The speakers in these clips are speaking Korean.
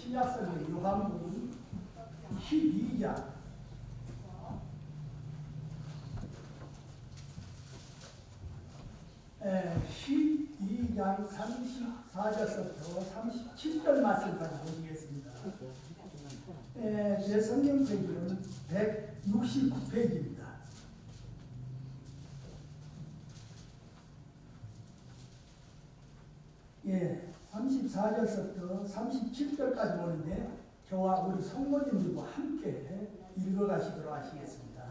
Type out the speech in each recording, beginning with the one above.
신약성경 요한복음 12장 12장 34절부터 37절 말씀까지 보시겠습니다. 제 성경 페이지는 169페이지입니다. 예, 34절부터 37절까지 보는데 저와 우리 성모님들과 함께 읽어가시도록 하시겠습니다.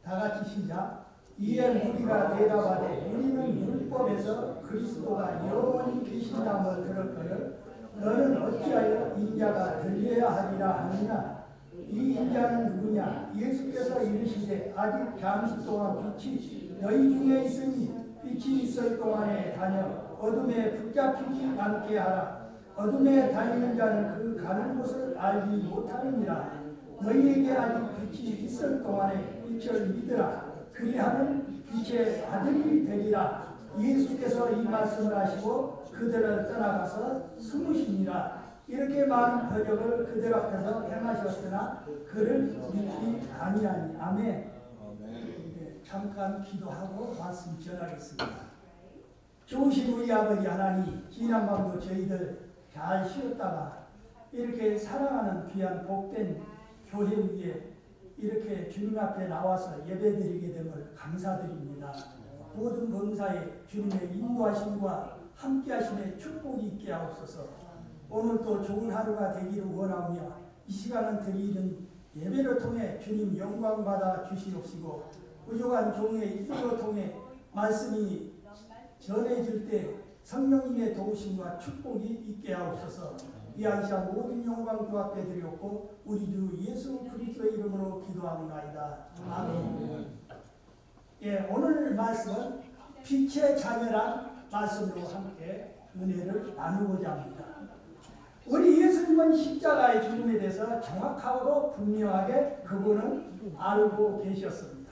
다 같이 시작. 이에 무리가 대답하되 우리는 율법에서 그리스도가 영원히 계신다고 들었거늘 너는 어찌하여 인자가 들려야 하리라 하느냐. 이 인자는 누구냐. 예수께서 이르시되 아직 잠시 동안 빛이 너희 중에 있으니 빛이 있을 동안에 다녀 어둠에 붙잡히지 않게 하라. 어둠에 다니는 자는 그 가는 곳을 알지 못하느니라. 너희에게 아직 빛이 있을 동안에 빛을 믿으라. 그리하면 빛의 아들이 되리라. 예수께서 이 말씀을 하시고 그들을 떠나가서 숨으시니라. 이렇게 많은 표적을 그들 앞에서 행하셨으나 그를 믿지 아니하니. 아멘. 네, 잠깐 기도하고 말씀 전하겠습니다. 좋으신 우리 아버지 하나님, 지난 밤도 저희들 잘 쉬었다가 이렇게 사랑하는 귀한 복된 교회 위에 이렇게 주님 앞에 나와서 예배드리게 됨을 감사드립니다. 모든 범사에 주님의 인도하심과 함께하심의 축복이 있게 하옵소서. 오늘도 좋은 하루가 되기를 원하며 이 시간은 드리는 예배를 통해 주님 영광 받아 주시옵시고 부족한 종의 입술을 통해 말씀이 전해질 때 성령님의 도우심과 축복이 있게 하옵소서. 이 안시아 모든 영광 주 앞에 드렸고 우리 주 예수 그리스도의 이름으로 기도합니다. 아멘. 예, 오늘 말씀은 빛의 자녀란 말씀으로 함께 은혜를 나누고자 합니다. 우리 예수님은 십자가의 죽음에 대해서 정확하고 분명하게 그분은 알고 계셨습니다.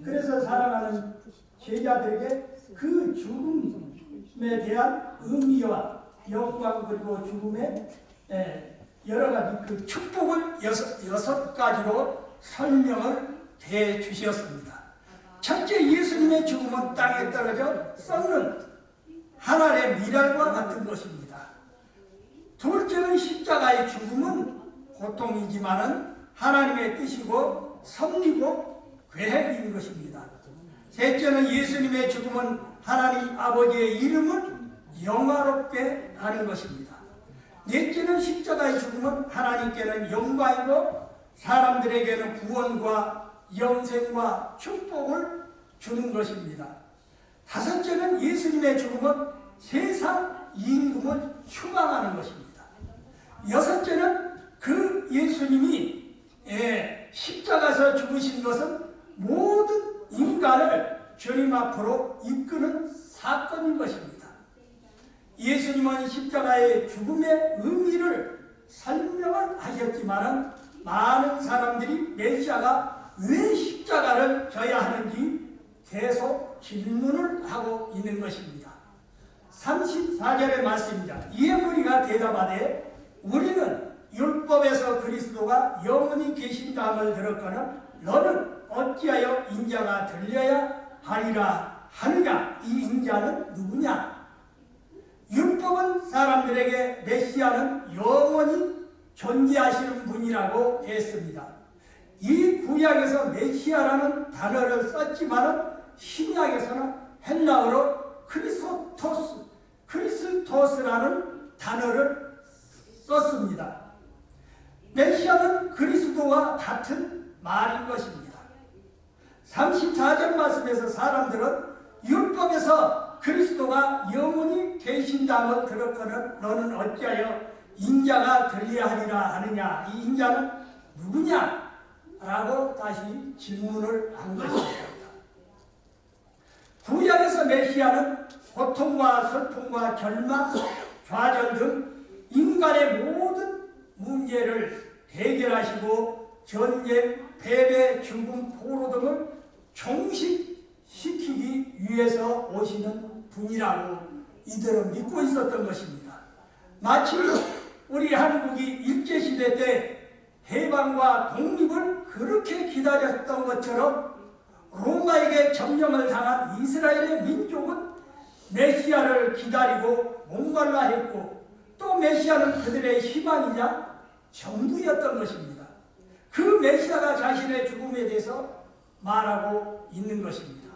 그래서 사랑하는 제자들에게 그 죽음에 대한 의미와 영광 그리고 죽음의 여러 가지 그 축복을 여섯 가지로 설명을 해 주셨습니다. 첫째, 예수님의 죽음은 땅에 떨어져 썩는 하늘의 미랄과 같은 것입니다. 둘째는 십자가의 죽음은 고통이지만은 하나님의 뜻이고 섭리고 계획인 것입니다. 셋째는 예수님의 죽음은 하나님 아버지의 이름을 영화롭게 하는 것입니다. 넷째는 십자가의 죽음은 하나님께는 영광이고 사람들에게는 구원과 영생과 축복을 주는 것입니다. 다섯째는 예수님의 죽음은 세상 임금을 휴방하는 것입니다. 여섯째는 그 예수님이 십자가에서 죽으신 것은 모든 인간을 주님 앞으로 이끄는 사건인 것입니다. 예수님은 십자가의 죽음의 의미를 설명을 하셨지만 많은 사람들이 메시아가 왜 십자가를 져야 하는지 계속 질문을 하고 있는 것입니다. 34절의 말씀입니다. 이에 무리가 대답하되 우리는 율법에서 그리스도가 영원히 계신다함을 들었거늘 너는 어찌하여 인자가 들려야 하리라 하느냐. 이 인자는 누구냐? 율법은 사람들에게 메시아는 영원히 존재하시는 분이라고 했습니다. 이 구약에서 메시아라는 단어를 썼지만 신약에서는 헬라어로 크리스토스라는 단어를 썼습니다. 메시아는 그리스도와 같은 말인 것입니다. 34절 말씀에서 사람들은 율법에서 그리스도가 영원히 계신다고 들었거늘 너는 어찌하여 인자가 들려야 하리라 하느냐. 이 인자는 누구냐? 라고 다시 질문을 한 것입니다. 구약에서 메시아는 고통과 슬픔과 절망, 좌절 등 인간의 모든 문제를 해결하시고 전쟁, 패배, 죽음, 포로 등을 종식시키기 위해서 오시는 분이라고 이들은 믿고 있었던 것입니다. 마치 우리 우리 한국이 일제시대 때 해방과 독립을 그렇게 기다렸던 것처럼 로마에게 점령을 당한 이스라엘의 민족은 메시아를 기다리고 목말라 했고, 또 메시아는 그들의 희망이자 전부였던 것입니다. 그 메시아가 자신의 죽음에 대해서 말하고 있는 것입니다.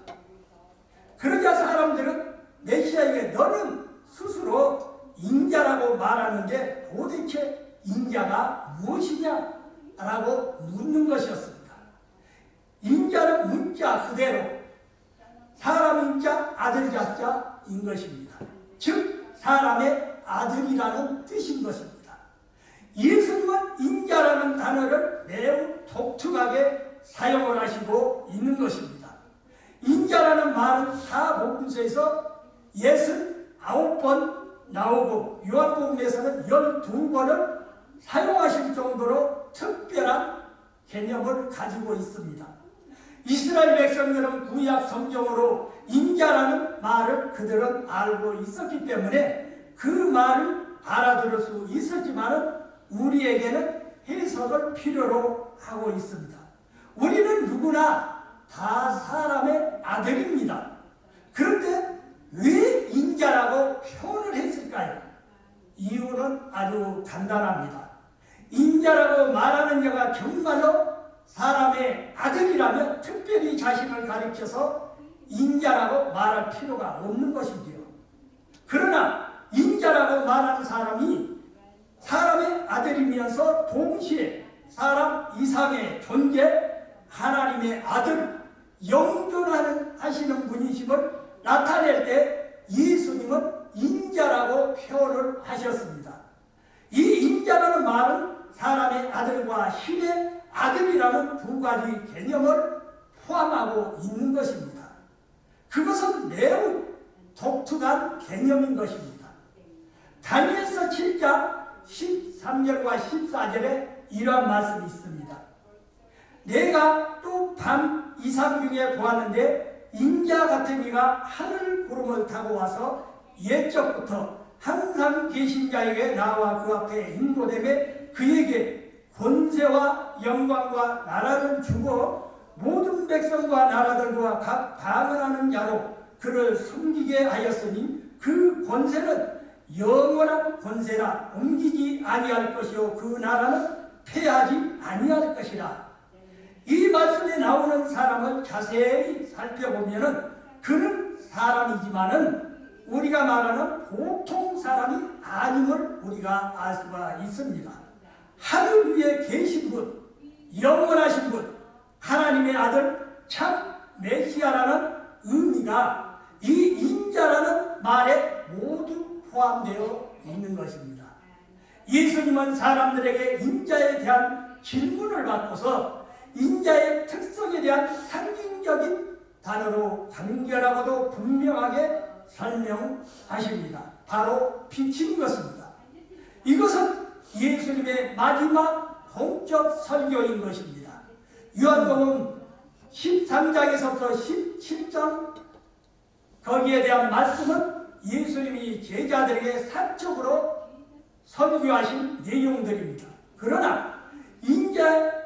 그러자 사람들은 메시아에게 너는 스스로 인자라고 말하는데 도대체 인자가 무엇이냐? 라고 묻는 것이었습니다. 인자는 문자 그대로 사람 인자 아들 자자인 것입니다. 즉 사람의 아들이라는 뜻인 것입니다. 예수님은 인자라는 단어를 매우 독특하게 사용을 하시고 있는 것입니다. 인자라는 말은 사복음서에서 69번 나오고 요한복음에서는 12번을 사용하실 정도로 특별한 개념을 가지고 있습니다. 이스라엘 백성들은 구약 성경으로 인자라는 말을 그들은 알고 있었기 때문에 그 말을 알아들을 수 있었지만 우리에게는 해석을 필요로 하고 있습니다. 우리는 누구나 다 사람의 아들입니다. 그런데 왜 인자라고 표현을 했을까요? 이유는 아주 간단합니다. 인자라고 말하는 자가 정말로 사람의 아들이라면 특별히 자신을 가리켜서 인자라고 말할 필요가 없는 것이지요. 그러나 인자라고 말하는 사람이 사람의 아들이면서 동시에 사람 이상의 존재, 하나님의 아들, 영존하시는 분이심을 나타낼 때 예수님은 인자라고 표현을 하셨습니다. 이 인자라는 말은 사람의 아들과 신의 아들이라는 두 가지 개념을 포함하고 있는 것입니다. 그것은 매우 독특한 개념인 것입니다. 다니엘서 7장 13절과 14절에 이러한 말씀이 있습니다. 내가 또 밤 이상 중에 보았는데 인자 같은 이가 하늘 구름을 타고 와서 옛적부터 항상 계신 자에게 나와 그 앞에 인도되매 그에게 권세와 영광과 나라를 주고 모든 백성과 나라들과 각 방언하는 자로 그를 섬기게 하였으니 그 권세는 영원한 권세라 옮기지 아니할 것이요 그 나라는 패하지 아니할 것이라. 이 말씀에 나오는 사람을 자세히 살펴보면 그는 사람이지만은 우리가 말하는 보통 사람이 아님을 우리가 알 수가 있습니다. 하늘 위에 계신 분, 영원하신 분, 하나님의 아들 참 메시아라는 의미가 이 인자라는 말에 모두 포함되어 있는 것입니다. 예수님은 사람들에게 인자에 대한 질문을 받고서 인자의 특성에 대한 상징적인 단어로 간결하고도 분명하게 설명하십니다. 바로 빛인 것입니다. 이것은 예수님의 마지막 공적 설교인 것입니다. 요한복음 13장에서부터 17장 거기에 대한 말씀은 예수님이 제자들에게 사적으로 설교하신 내용들입니다. 그러나 인자의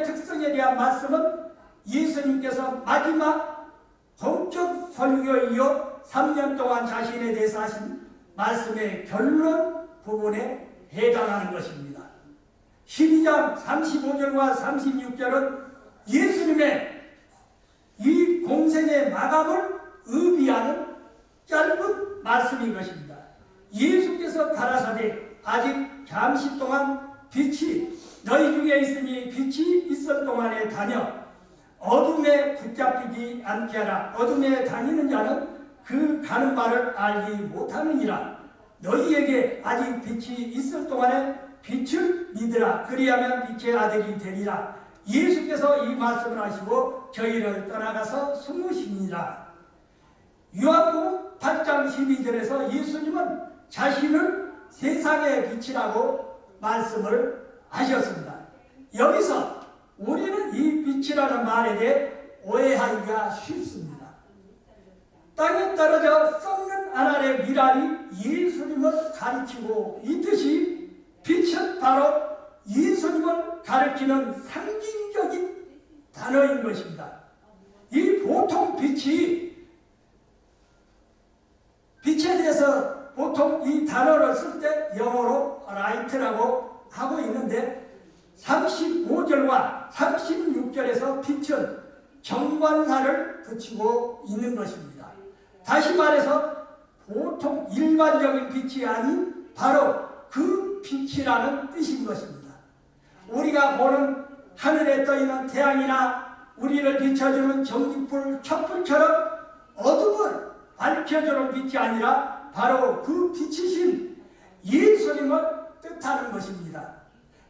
특성에 대한 말씀은 예수님께서 마지막 공적 설교이어 3년 동안 자신에 대해서 하신 말씀의 결론 부분에 해당하는 것입니다. 12장 35절과 36절은 예수님의 이 공생의 마감을 의미하는 짧은 말씀인 것입니다. 예수께서 가라사대 아직 잠시 동안 빛이 너희 중에 있으니 빛이 있을 동안에 다녀 어둠에 붙잡히지 않게 하라. 어둠에 다니는 자는 그 가는 바를 알지 못하느니라. 너희에게 아직 빛이 있을 동안에 빛을 믿으라. 그리하면 빛의 아들이 되리라. 예수께서 이 말씀을 하시고 저희를 떠나가서 숨으시니라. 요한복음 8장 12절에서 예수님은 자신을 세상의 빛이라고 말씀을 하셨습니다. 여기서 우리는 이 빛이라는 말에 대해 오해하기가 쉽습니다. 땅에 떨어져 썩는 아날의 미랄이 예수님을 가리키고 있듯이 빛은 바로 예수님을 가리키는 상징적인 단어인 것입니다. 이 보통 빛에 대해서 보통 이 단어를 쓸 때 영어로 light라고 하고 있는데 35절과 36절에서 빛은 정관사를 그치고 있는 것입니다. 다시 말해서 보통 일반적인 빛이 아닌 바로 그 빛이라는 뜻인 것입니다. 우리가 보는 하늘에 떠있는 태양이나 우리를 비춰주는 전기불, 촛불처럼 어둠을 밝혀주는 빛이 아니라 바로 그 빛이신 예수님을 뜻하는 것입니다.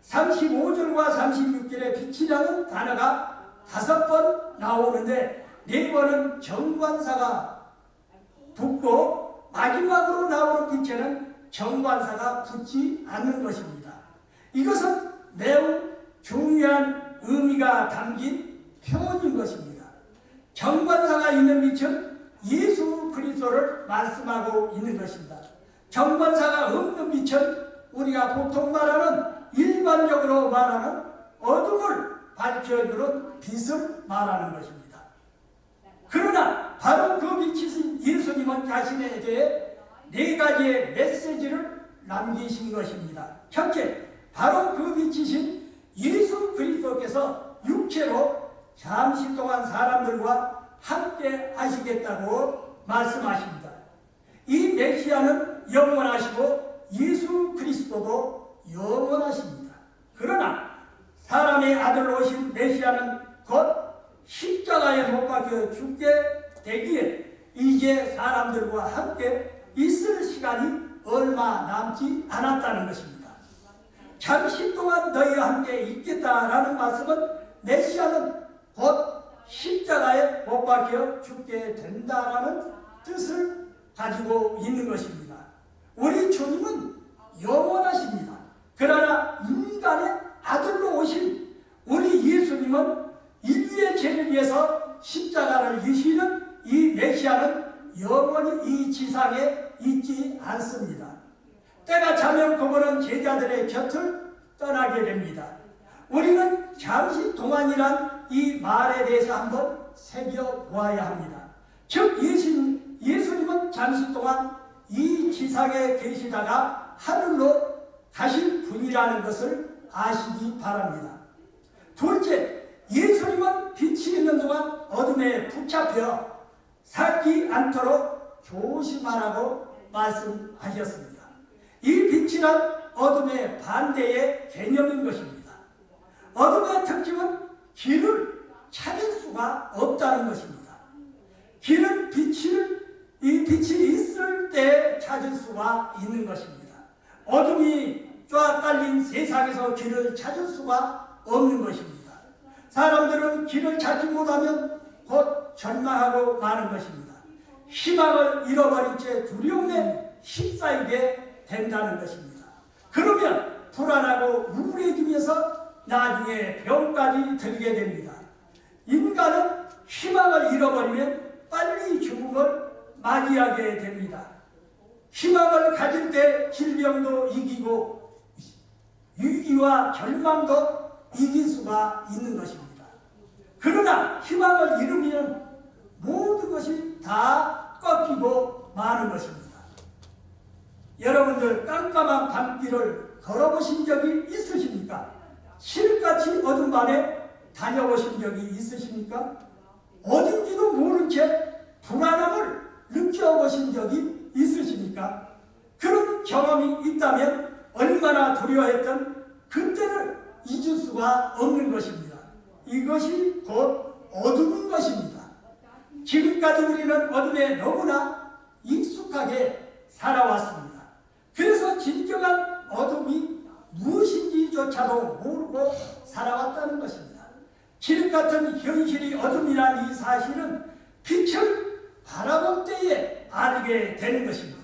35절과 36절에 빛이라는 단어가 5번 나오는데 4번은 정관사가 붙고 마지막으로 나오는 빛에는 정관사가 붙지 않는 것입니다. 이것은 매우 중요한 의미가 담긴 표현인 것입니다. 정관사가 있는 빛은 예수 그리스도를 말씀하고 있는 것입니다. 정관사가 없는 빛은 우리가 보통 말하는 일반적으로 말하는 어둠을 밝혀주는 빛을 말하는 것입니다. 그러나 바로 그 빛이신 예수님은 자신에 대해 4가지의 메시지를 남기신 것입니다. 첫째, 바로 그 빛이신 예수 그리스도께서 육체로 잠시 동안 사람들과 함께 하시겠다고 말씀하십니다. 이 메시아는 영원하시고 예수 그리스도도 영원하십니다. 그러나 사람의 아들로 오신 메시아는 곧 십자가에 못 박혀 죽게 되기에 이제 사람들과 함께 있을 시간이 얼마 남지 않았다는 것입니다. 잠시 동안 너희와 함께 있겠다라는 말씀은 메시아는 곧 십자가에 못 박혀 죽게 된다라는 뜻을 가지고 있는 것입니다. 우리 주님은 영원하십니다. 그러나 인간의 아들로 오신 우리 예수님은 인류의 죄를 위해서 십자가를 지시는 이 메시아는 영원히 이 지상에 있지 않습니다. 때가 차면 그분은 제자들의 곁을 떠나게 됩니다. 우리는 잠시 동안이란 이 말에 대해서 한번 새겨보아야 합니다. 즉 예수님은 잠시 동안 이 지상에 계시다가 하늘로 가실 분이라는 것을 아시기 바랍니다. 둘째, 예수님은 빛이 있는 동안 어둠에 붙잡혀 살지 않도록 조심하라고 말씀하셨습니다. 이 빛이란 어둠의 반대의 개념인 것입니다. 어둠의 특징은 길을 찾을 수가 없다는 것입니다. 길은 이 빛이 있을 때 찾을 수가 있는 것입니다. 어둠이 쫙 깔린 세상에서 길을 찾을 수가 없는 것입니다. 사람들은 길을 찾지 못하면 곧 절망하고 마는 것입니다. 희망을 잃어버린 채 두려움에 휩싸이게 된다는 것입니다. 그러면 불안하고 우울해지면서 나중에 병까지 들게 됩니다. 인간은 희망을 잃어버리면 빨리 죽음을 맞이하게 됩니다. 희망을 가질 때 질병도 이기고 위기와 절망도 이길 수가 있는 것입니다. 그러나 희망을 잃으면 모든 것이 다 꺾이고 마는 것입니다. 여러분들 깜깜한 밤길을 걸어보신 적이 있으십니까? 실같이 어둠 밤에 다녀보신 적이 있으십니까? 어딘지도 모른 채 불안함을 느껴보신 적이 있으십니까? 그런 경험이 있다면 얼마나 두려워했던 그때를 잊을 수가 없는 것입니다. 이것이 곧 어둠인 것입니다. 지금까지 우리는 어둠에 너무나 익숙하게 살아왔습니다. 그래서 진정한 어둠이 무엇인지조차도 모르고 살아왔다는 것입니다. 칠흑 같은 현실이 어둠이라는 이 사실은 빛을 바라볼 때에 알게 되는 것입니다.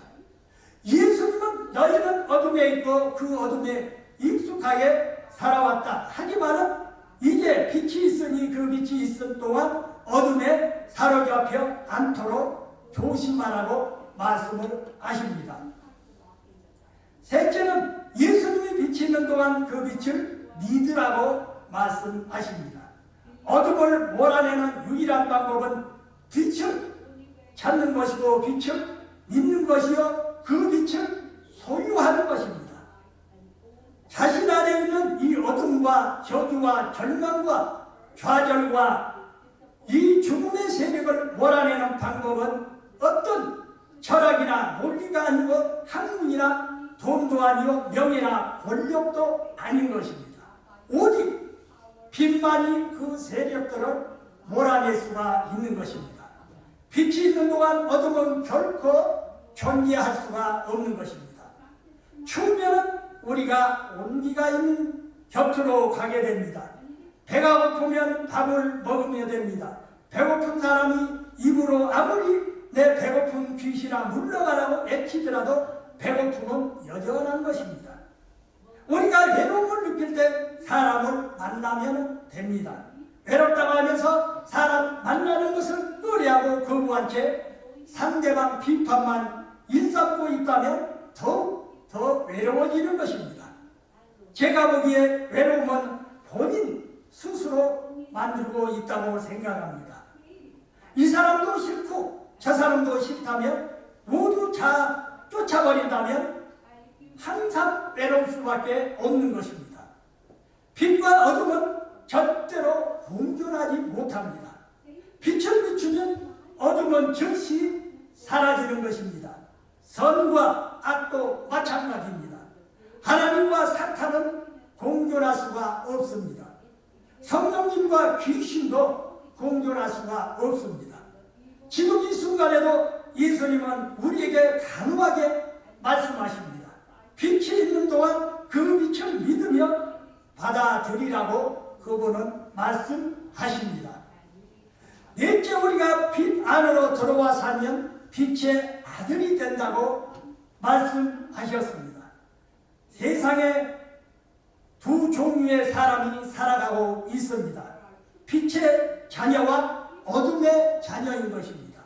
예수님은 너희는 어둠에 있고 그 어둠에 익숙하게 살아왔다. 하지만은 이제 빛이 있으니 그 빛이 있은 동안 어둠에 사로잡혀 않도록 조심하라고 말씀을 하십니다. 셋째는 예수님이 빛이 있는 동안 그 빛을 믿으라고 말씀하십니다. 어둠을 몰아내는 유일한 방법은 빛을 찾는 것이고 빛을 믿는 것이요 그 빛을 소유하는 것입니다. 자신 안에 있는 이 어둠과 저주와 절망과 좌절과 이 죽음의 세력을 몰아내는 방법은 어떤 철학이나 논리가 아니고 학문이나 돈도 아니요 명예나 권력도 아닌 것입니다. 오직 빛만이 그 세력들을 몰아낼 수가 있는 것입니다. 빛이 있는 동안 어둠은 결코 존재할 수가 없는 것입니다. 추우면 우리가 온기가 있는 곁으로 가게 됩니다. 배가 고프면 밥을 먹으면 됩니다. 배고픈 사람이 입으로 아무리 내 배고픈 귀신아 물러가라고 애치더라도 배고픔은 여전한 것입니다. 우리가 외로움을 느낄 때 사람을 만나면 됩니다. 외롭다고 하면서 사람 만나는 것을 꺼려하고 거부한 채 상대방 비판만 일삼고 있다면 더욱 더 외로워지는 것입니다. 제가 보기에 외로움은 본인 스스로 만들고 있다고 생각합니다. 이 사람도 싫고 저 사람도 싫다면 모두 쫓아버린다면 항상 외로울 수밖에 없는 것입니다. 빛과 어둠은 절대로 공존하지 못합니다. 빛을 비추면 어둠은 즉시 사라지는 것입니다. 선과 악도 마찬가지입니다. 하나님과 사탄은 공존할 수가 없습니다. 성령님과 귀신도 공존할 수가 없습니다. 지금 이 순간에도 예수님은 우리에게 단호하게 말씀하십니다. 빛이 있는 동안 그 빛을 믿으며 받아들이라고 그분은 말씀하십니다. 넷째, 우리가 빛 안으로 들어와 살면 빛의 아들이 된다고 말씀하셨습니다. 세상에 두 종류의 사람이 살아가고 있습니다. 빛의 자녀와 어둠의 자녀인 것입니다.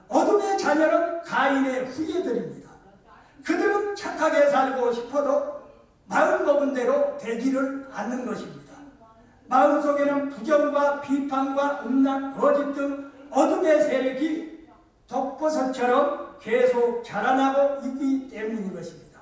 어둠의 자녀는 가인의 후예들입니다. 그들은 착하게 살고 싶어도 마음먹은 대로 되지를 않는 것입니다. 마음속에는 부정과 비판과 음란, 거짓 등 어둠의 세력이 독버섯처럼 계속 자라나고 있기 때문인 것입니다.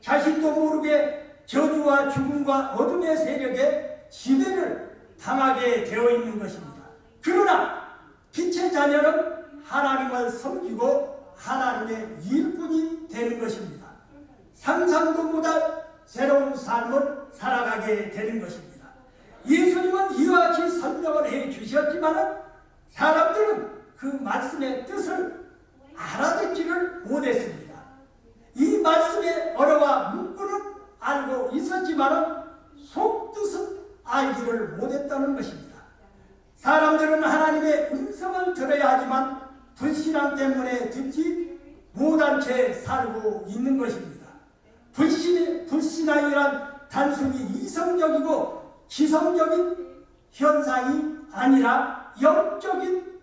자신도 모르게 저주와 죽음과 어둠의 세력에 지배를 당하게 되어 있는 것입니다. 그러나 빛의 자녀는 하나님을 섬기고 하나님의 일꾼이 되는 것입니다. 상상도 못할 새로운 삶을 살아가게 되는 것입니다. 예수님은 이와 같이 설명을 해 주셨지만 사람들은 그 말씀의 뜻을 알아듣지를 못했습니다. 이 말씀의 어려와 문구는 알고 있었지만 속뜻은 알지를 못했다는 것입니다. 사람들은 하나님의 음성을 들어야 하지만 불신앙 때문에 듣지 못한 채 살고 있는 것입니다. 불신앙이란 단순히 이성적이고 지성적인 현상이 아니라 영적인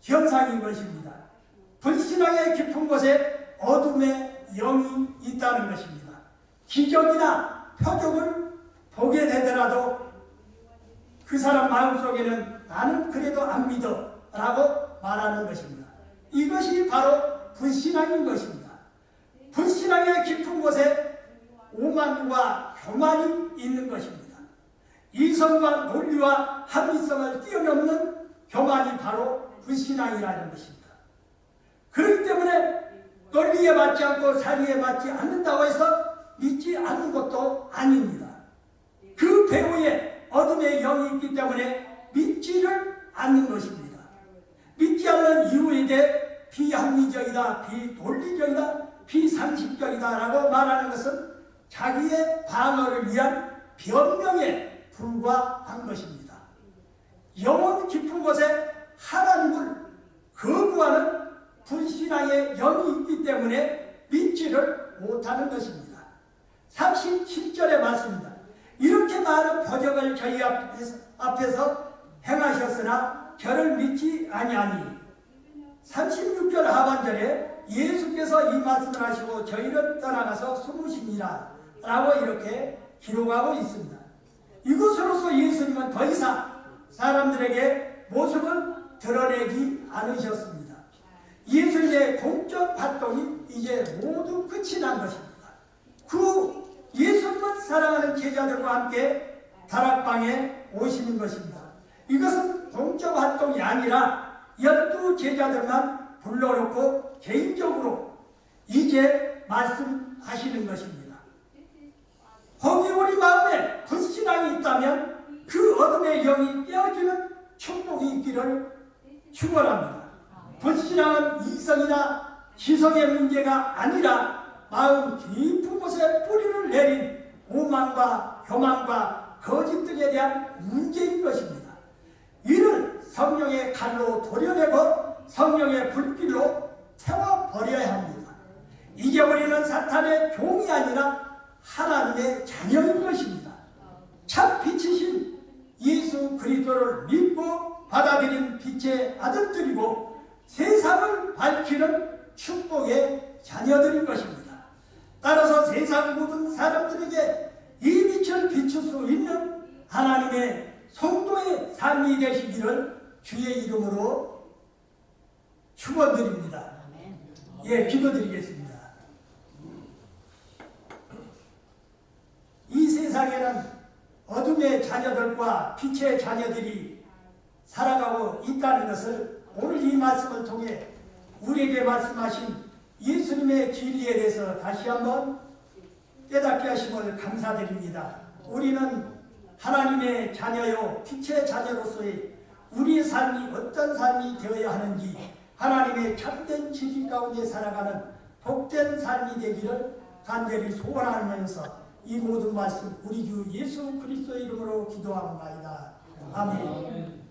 현상인 것입니다. 불신앙의 깊은 곳에 어둠의 영이 있다는 것입니다. 기적이나 표적을 보게 되더라도 그 사람 마음속에는 나는 그래도 안 믿어 라고 말하는 것입니다. 이것이 바로 불신앙인 것입니다. 불신앙의 깊은 곳에 오만과 교만이 있는 것입니다. 이성과 논리와 합리성을 뛰어넘는 교만이 바로 불신앙이라는 것입니다. 그렇기 때문에 논리에 맞지 않고 사리에 맞지 않는다고 해서 믿지 않는 것도 아닙니다. 그 배후에 어둠의 영이 있기 때문에 믿지를 않는 것입니다. 믿지 않는 이유에 대해 비합리적이다, 비논리적이다, 비상식적이다 라고 말하는 것은 자기의 방어를 위한 변명에 불과한 것입니다. 영혼 깊은 곳에 하나님을 거부하는 불신앙의 영이 있기 때문에 믿지를 못하는 것입니다. 37절의 말씀입니다. 이렇게 많은 표적을 저희 앞에서 행하셨으나 저를 믿지 아니하니 36절 하반절에 예수께서 이 말씀을 하시고 저희를 떠나가서 숨으시니라 라고 이렇게 기록하고 있습니다. 이것으로서 예수님은 더 이상 사람들에게 모습을 드러내지 않으셨습니다. 예수님의 공적 활동이 이제 모두 끝이 난 것입니다. 그 예수님을 사랑하는 제자들과 함께 다락방에 오시는 것입니다. 이것은 공적 활동이 아니라 12 제자들만 불러놓고 개인적으로 이제 말씀하시는 것입니다. 거기 우리 마음에 불신앙이 있다면 그 어둠의 영이 깨어지는 축복이 있기를 축원합니다. 불신앙은 이성이나 지성의 문제가 아니라 마음 깊은 곳에 뿌리를 내린 오만과 교만과 거짓들에 대한 문제인 것입니다. 이를 성령의 칼로 도려내고 성령의 불길로 태워버려야 합니다. 이제 우리는 사탄의 종이 아니라 하나님의 자녀인 것입니다. 참 빛이신 예수 그리스도를 믿고 받아들인 빛의 아들들이고 세상을 밝히는 축복의 자녀들인 것입니다. 따라서 세상 모든 사람들에게 이 빛을 비출 수 있는 하나님의 성도의 삶이 되시기를 주의 이름으로 축원드립니다. 예, 기도드리겠습니다. 이 세상에는 어둠의 자녀들과 빛의 자녀들이 살아가고 있다는 것을 오늘 이 말씀을 통해 우리에게 말씀하신 예수님의 진리에 대해서 다시 한번 깨닫게 하심을 감사드립니다. 우리는 하나님의 자녀요 빛의 자녀로서의 우리의 삶이 어떤 삶이 되어야 하는지 하나님의 참된 진리 가운데 살아가는 복된 삶이 되기를 간절히 소원하면서 이 모든 말씀 우리 주 예수 그리스도의 이름으로 기도합니다. 아멘.